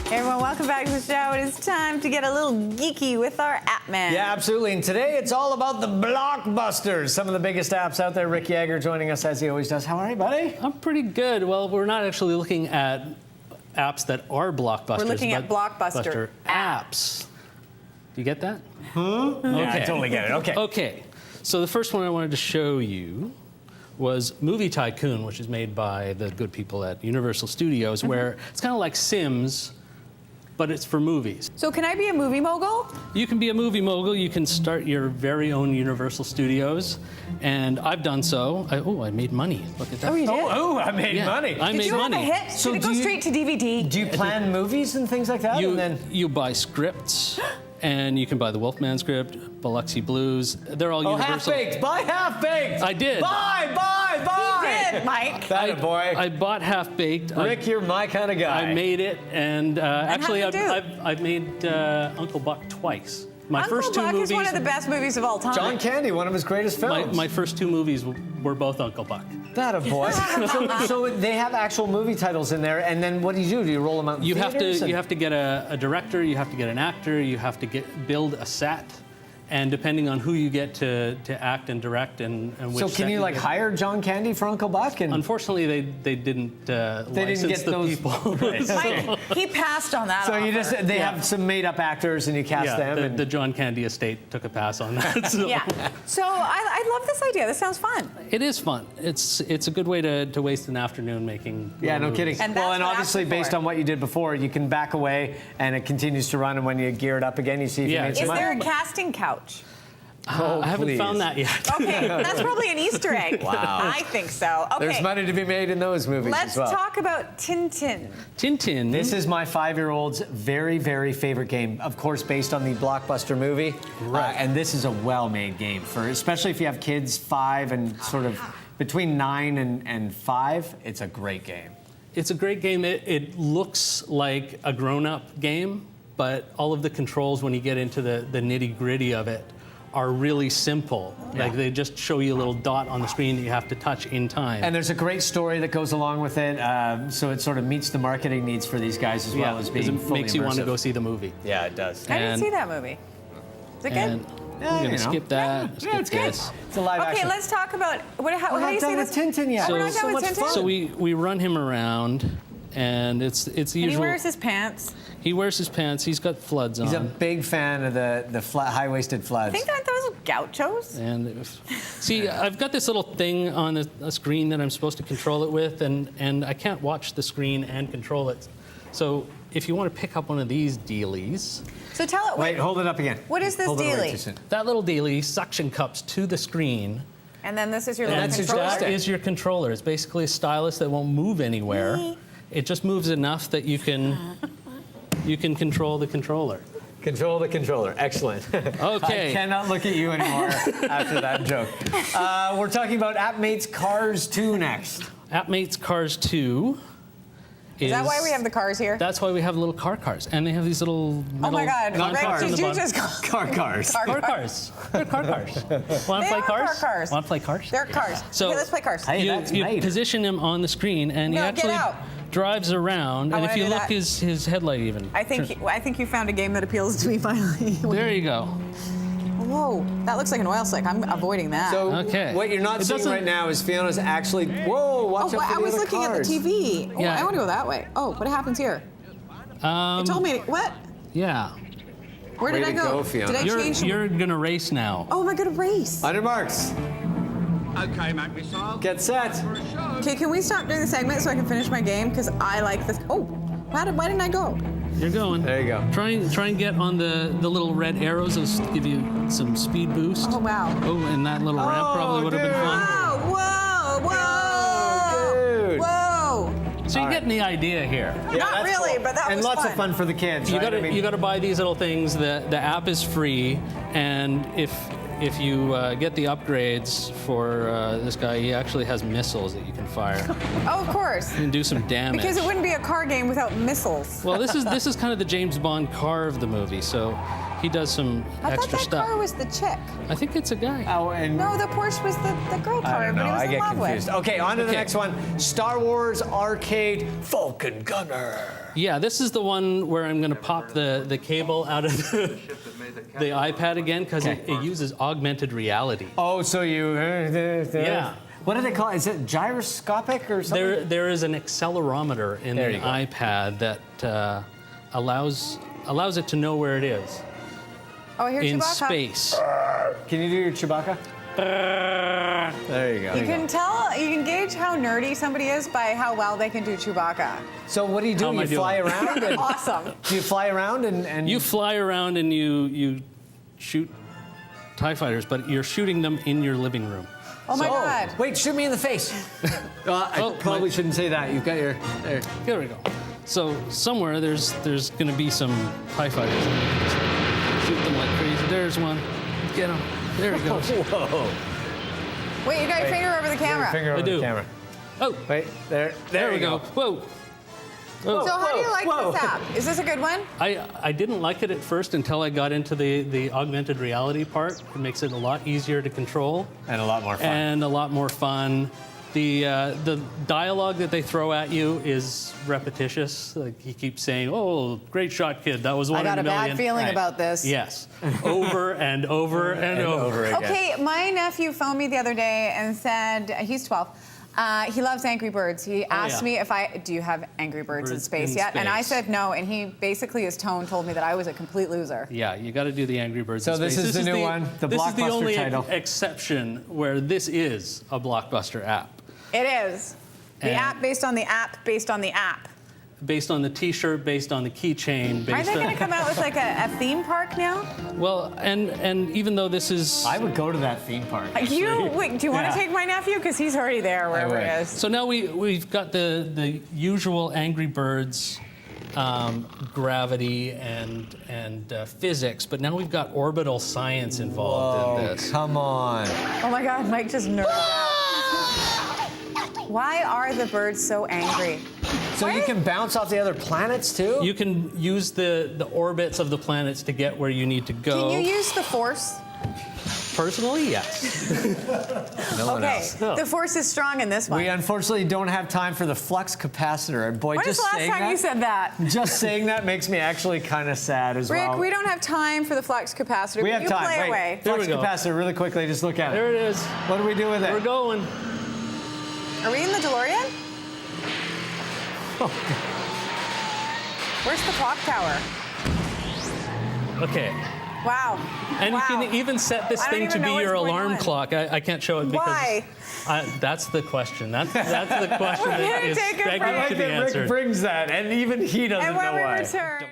Hey everyone, welcome back to the show. It is time to get a little geeky with our app man. Yeah, absolutely. And today it's all about the blockbusters, some of the biggest apps out there. Rick Yaeger joining us as he always does. How are you, buddy? I'm pretty good. Well, we're not actually looking at apps that are blockbusters. We're looking at blockbuster apps. Do you get that? Okay. Yeah, I totally get it. Okay. Okay. So the first one I wanted to show you was Movie Tycoon, which is made by the good people at Universal Studios, where it's kind of like Sims, but it's for movies. So can I be a movie mogul? You can be a movie mogul. You can start your very own Universal Studios, and I've done so. I made money. Look at that. Oh, you did? Oh, I made money. I Did made you money. have a hit? So Did it go do you- straight to DVD? Do you plan movies and things like that? And then... You buy scripts, and you can buy the Wolfman script, Biloxi Blues. They're all Universal. Half-Baked. Buy Half-Baked. I did. Buy. He did, Mike. That boy. I bought Half-Baked. Rick, you're my kind of guy. I made it, and actually, how'd you do? I've made Uncle Buck twice. My Uncle first two Buck movies. is one of the best movies of all time. John Candy, one of his greatest films. My first two movies were both Uncle Buck. That a boy. so they have actual movie titles in there, and then what do? Do you roll them out in You theaters? have to get a director, you have to get an actor, you have to build a set, and depending on who you get to act and direct and which So set can you like get. hire John Candy for Uncle Buck? And Unfortunately, they didn't license get the those- people. Mike, he passed on that so offer. you just they have some made-up actors and you cast them. And the John Candy estate took a pass on that. So. Yeah. So I love this idea. This sounds fun. It is fun. It's a good way to waste an afternoon making. yeah, no movies. kidding. And Well, that's and what obviously apps are based for. on what you did before, you can back away and it continues to run. And when you gear it up again, you see if you Yeah. made some Is money. there a casting couch? Oh, I haven't please. found that yet. Okay, that's probably an Easter egg. Wow. I think so. Okay. There's money to be made in those movies Let's as well. talk about Tintin. Tintin. This is my 5-year-old's very, very favorite game. Of course, based on the Blockbuster movie. Right. And this is a well-made game especially if you have kids 5 and sort of between 9 and 5. It's a great game. It's a great game. It looks like a grown-up game, but all of the controls, when you get into the nitty-gritty of it, are really simple. Yeah. Like they just show you a little dot on the screen that you have to touch in time. And there's a great story that goes along with it, so it sort of meets the marketing needs for these guys as well as 'cause being it fully makes you want to immersive. go see the movie. Yeah, it does. I didn't And- see that movie. Is it And good? Yeah, I'm you gonna know. skip that. Yeah, skip it's good. this. It's a live Okay, action. let's talk about how We're do you not say done this? with Tintin yet. We're not So done with much Tintin. fun. So we run him around, and it's the And he usual. wears his pants. He wears his pants. He's got floods He's a on. big fan of the high-waisted floods. I think that those are gauchos. And see, I've got this little thing on a screen that I'm supposed to control it with, and I can't watch the screen and control it. So if you want to pick up one of these dealies, So tell it. Wait, hold it up again. What is this Hold it away dealie? too soon. that little dealie suction cups to the screen. And then this is your And little that's your controller. joystick. that is your controller. It's basically a stylus that won't move anywhere. It just moves enough that you can control the controller. Control the controller. Excellent. Okay. I cannot look at you anymore after that joke. We're talking about AppMate's Cars 2 next. AppMate's Cars 2 Is that why we have the cars here? That's why we have little cars, and they have these little Oh metal my God! Not Rick, cars. did on the you bottom. just call Car cars. Car cars. They're car cars. Want to They play are cars? car cars. Want to play cars? They're cars. So- Okay, let's play cars. Hey, that's you made. position him on the screen, and he No, get actually out. drives around. I And if wanna you do look, that. his headlight even. I think you found a game that appeals to me finally. There you go. Whoa, that looks like an oil slick. I'm avoiding that. So Okay. what you're not It seeing doesn't- right now is Fiona's actually. Whoa! Watch oh, out for I the was other looking cars. at the TV. Oh, Yeah. I want to go that way. Oh, what happens here? It told me. What? Yeah. Where Way did I to go? go, Fiona. Did I You're change? you're gonna race now. Oh, am I gonna race? Under marks. Okay, Mac Missile. Get set. For a show. Okay, can we stop doing the segment so I can finish my game? Because I like this. Oh, why didn't I go? You're going. There you go. Try and get on the little red arrows. Those give you some speed boost. Oh wow. Oh, and that little ramp probably would have been dude. fun. Whoa! Whoa! Oh, dude. Whoa! So you're getting the idea here. Yeah, Not that's really, cool. but that and was lots fun. of fun for the kids. You right? gotta I mean, you gotta buy these little things. The app is free, and if you get the upgrades for this guy, he actually has missiles that you can fire. Oh, of course. You can do some damage. Because it wouldn't be a car game without missiles. Well, this is kind of the James Bond car of the movie. So he does some I thought extra that stuff. car was the chick. I think it's a guy. Oh, and No, the Porsche was the girl car. I don't know. But he was I in get love confused. With. Okay, on to the Okay. next one. Star Wars Arcade Falcon Gunner. Yeah, this is the one where I'm going to pop the cable out of the iPad again because Okay. it uses augmented reality. Oh, so you... Yeah. What do they call it? Is it gyroscopic or something? There is an accelerometer in There the you go. iPad that allows it to know where it is Oh, here in Chewbacca. space. Can you do your Chewbacca? There you go. You can gauge how nerdy somebody is by how well they can do Chewbacca. So what do you do? How am I You fly doing? around? And, Awesome. do you fly around and You fly around and you shoot TIE fighters, but you're shooting them in your living room. Oh my God. Wait, shoot me in the face. I Oh, probably my- shouldn't say that. You've got your... There. There we go. So somewhere there's going to be some TIE fighters. Just shoot them like crazy. There's one. Get him. There he goes. Whoa. Wait, you got your finger over the camera. Finger over I do. the camera. Oh, Wait, there there we you go. Whoa. So how do you like whoa. this app? Is this a good one? I didn't like it at first until I got into the augmented reality part. It makes it a lot easier to control And a lot more fun. and a lot more fun. The dialogue that they throw at you is repetitious. Like he keeps saying, "Oh, great shot, kid. That was one I got in a a million." bad feeling Right. about this. Yes, over and over and over. again. Okay, my nephew phoned me the other day and said, he's 12. He loves Angry Birds. He asked yeah. me do you have Angry Birds in Birds space in yet? And I space. said no, and he basically, his tone told me that I was a complete loser. Yeah, you got to do the Angry Birds. So in this space. is the new one, the This is the blockbuster only title. exception where this is a blockbuster app, It is. The And- app based on the app based on the app. based on the T-shirt, based on the keychain, Aren't based they going to on. come out with like a theme park now? Well, and even though this is. I would go to that theme park. Wait, do you want Yeah. to take my nephew? Because he's already there wherever would. he is. So now we've got the usual Angry Birds gravity and physics, but now we've got orbital science involved in this. Come on. Oh my God, Mike just nerded out. Why are the birds so angry? So you can bounce off the other planets too? You can use the orbits of the planets to get where you need to go. Can you use the force? Personally, yes. No one Okay, else. the force is strong in this one. We unfortunately don't have time for the flux capacitor. And boy, When is just the last saying time that, you said that? just saying that makes me actually kind of sad as Rick, well. we don't have time for the flux capacitor. We but have you time. play Wait, away. There flux we go. capacitor, really quickly, just look at There it. it is. What do we do with it? We're going. Are we in the DeLorean? Where's the clock tower? Okay. Wow. And wow. you can even set this I don't thing to even be know your what's going alarm on. clock. I can't show it because Why? that's the question. That's the question We're that gonna is take a begging break. to be Rick answered. brings that, and even he doesn't And know when we why. return.